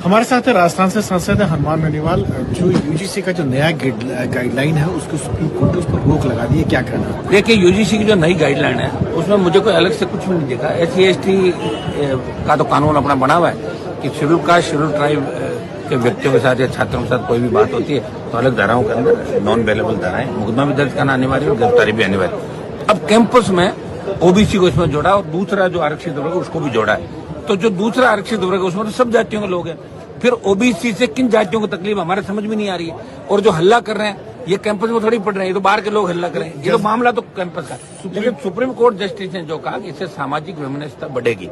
हमारे साथ राजस्थान से सांसद हनुमान बेनीवाल। जो यूजीसी का जो नया गाइडलाइन है उसको सुप्रीम कोर्ट ने उस पर रोक लगा दी है, क्या कहना है? देखिए, यूजीसी की जो नई गाइडलाइन है उसमें मुझे कोई अलग से कुछ भी नहीं दिखा। SC/ST का तो कानून अपना बना हुआ है कि शेड्यूल कास्ट शेड्यूल ट्राइब के व्यक्तियों के साथ या छात्रों के साथ कोई भी बात होती है तो अलग धाराओं के अंदर नॉन अवेलेबल धाराएं मुकदमा भी दर्ज करना अनिवार्य और गिरफ्तारी भी अनिवार्य। अब कैंपस में ओबीसी को इसमें जोड़ा और दूसरा जो आरक्षित वर्ग है उसको भी जोड़ा है। तो जो दूसरा आरक्षित वर्ग है उसमें तो सब जातियों के लोग हैं। फिर ओबीसी से किन जातियों को तकलीफ हमारे समझ में नहीं आ रही है। और जो हल्ला कर रहे हैं ये कैंपस में थोड़ी पढ़ रहे हैं, ये तो बाहर के लोग हल्ला कर रहे हैं। ये तो मामला तो कैंपस का। लेकिन सुप्रीम कोर्ट जस्टिस ने जो कहा कि इससे सामाजिक वैमनस्यता बढ़ेगी।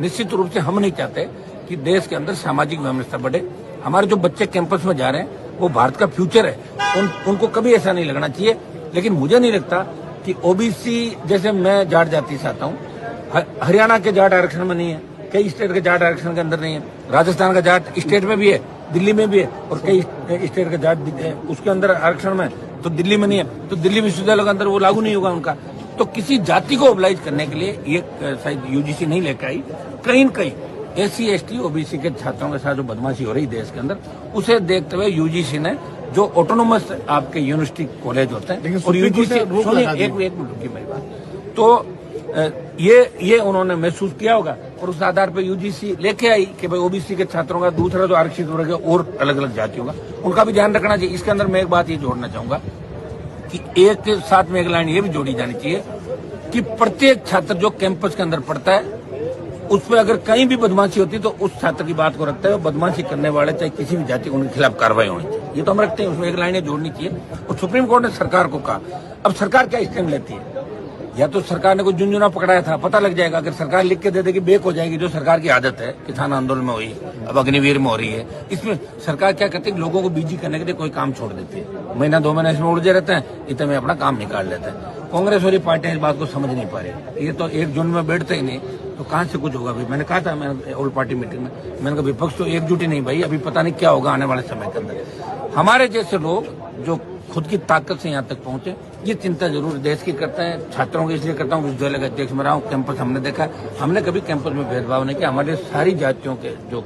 निश्चित रूप से हम नहीं चाहते कि देश के अंदर सामाजिक वैमनस्यता बढ़े। हमारे जो बच्चे कैंपस में जा रहे हैं वो भारत का फ्यूचर है, उनको कभी ऐसा नहीं लगना चाहिए। लेकिन मुझे नहीं लगता कि ओबीसी, जैसे मैं जाट जाति से आता हूँ, हरियाणा के जाट आरक्षण में नहीं है, कई स्टेट के जाट आरक्षण के अंदर नहीं है, राजस्थान का जाट स्टेट में भी है, दिल्ली में भी है, और कई स्टेट के जाट उसके अंदर आरक्षण में तो दिल्ली में नहीं है, तो दिल्ली विश्वविद्यालय के अंदर वो लागू नहीं होगा उनका। तो किसी जाति को ओबलाइज करने के लिए ये शायद यूजीसी नहीं लेकर आई। कहीं न कहीं SC/ST OBC के छात्रों के साथ जो बदमाशी हो रही देश के अंदर, उसे देखते हुए यूजीसी ने जो ऑटोनोमस आपके यूनिवर्सिटी कॉलेज होते हैं और यूजीसी एक मिनट रुकिए मेरी बात, तो ये उन्होंने महसूस किया होगा और उस आधार पर यूजीसी लेके आई कि भाई ओबीसी के छात्रों का दूसरा जो आरक्षित वर्ग है और अलग अलग जातियों का उनका भी ध्यान रखना चाहिए। इसके अंदर मैं एक बात ये जोड़ना चाहूंगा कि एक के साथ में एक लाइन ये भी जोड़ी जानी चाहिए कि प्रत्येक छात्र जो कैंपस के अंदर पढ़ता है उस पर अगर कहीं भी बदमाशी होती है तो उस छात्र की बात को रखता है, बदमाशी करने वाले चाहे किसी भी जाति उनके खिलाफ कार्रवाई होनी चाहिए। ये तो हम रखते हैं, उसमें एक लाइनें जोड़नी चाहिए। और सुप्रीम कोर्ट ने सरकार को कहा, अब सरकार क्या स्टेप लेती है? या तो सरकार ने कोई झुंझुना पकड़ाया था, पता लग जाएगा। अगर सरकार लिख के दे देगी बेक हो जाएगी, जो सरकार की आदत है, किसान आंदोलन में हुई, अब अग्निवीर में हो रही है। इसमें सरकार क्या करती है, लोगों को बिजी करने के लिए कोई काम छोड़ देती है, महीना 2 महीने इसमें उलझे रहते हैं, इतने में अपना काम निकाल लेते हैं। कांग्रेस वाली पार्टियां इस बात को समझ नहीं पा रही। ये तो एक झुंड में बैठते ही नहीं, तो कहां से कुछ होगा। भाई मैंने कहा था, मैंने ऑल पार्टी मीटिंग में मैंने कहा विपक्ष तो एकजुट ही नहीं भाई, अभी पता नहीं क्या होगा आने वाले समय के अंदर। हमारे जैसे लोग जो खुद की ताकत से यहाँ तक पहुंचे, ये चिंता जरूर देश की करते हैं, छात्रों की इसलिए करता हूँ। विश्वविद्यालय का अध्यक्ष में रहा हूँ, कैंपस हमने देखा, हमने कभी कैंपस में भेदभाव नहीं किया। हमारे सारी जातियों के जो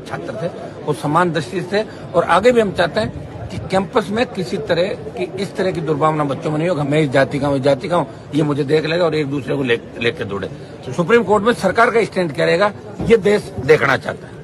छात्र थे वो समान दृष्टि से, और आगे भी हम चाहते हैं कि कैंपस में किसी तरह की इस तरह की दुर्भावना बच्चों में नहीं होगा। मैं इस जाति का हूँ, इस जाति का हूँ, ये मुझे देख लेगा और एक दूसरे को लेकर दौड़े। सुप्रीम कोर्ट में सरकार का स्टैंड क्या रहेगा, ये देश देखना चाहता है।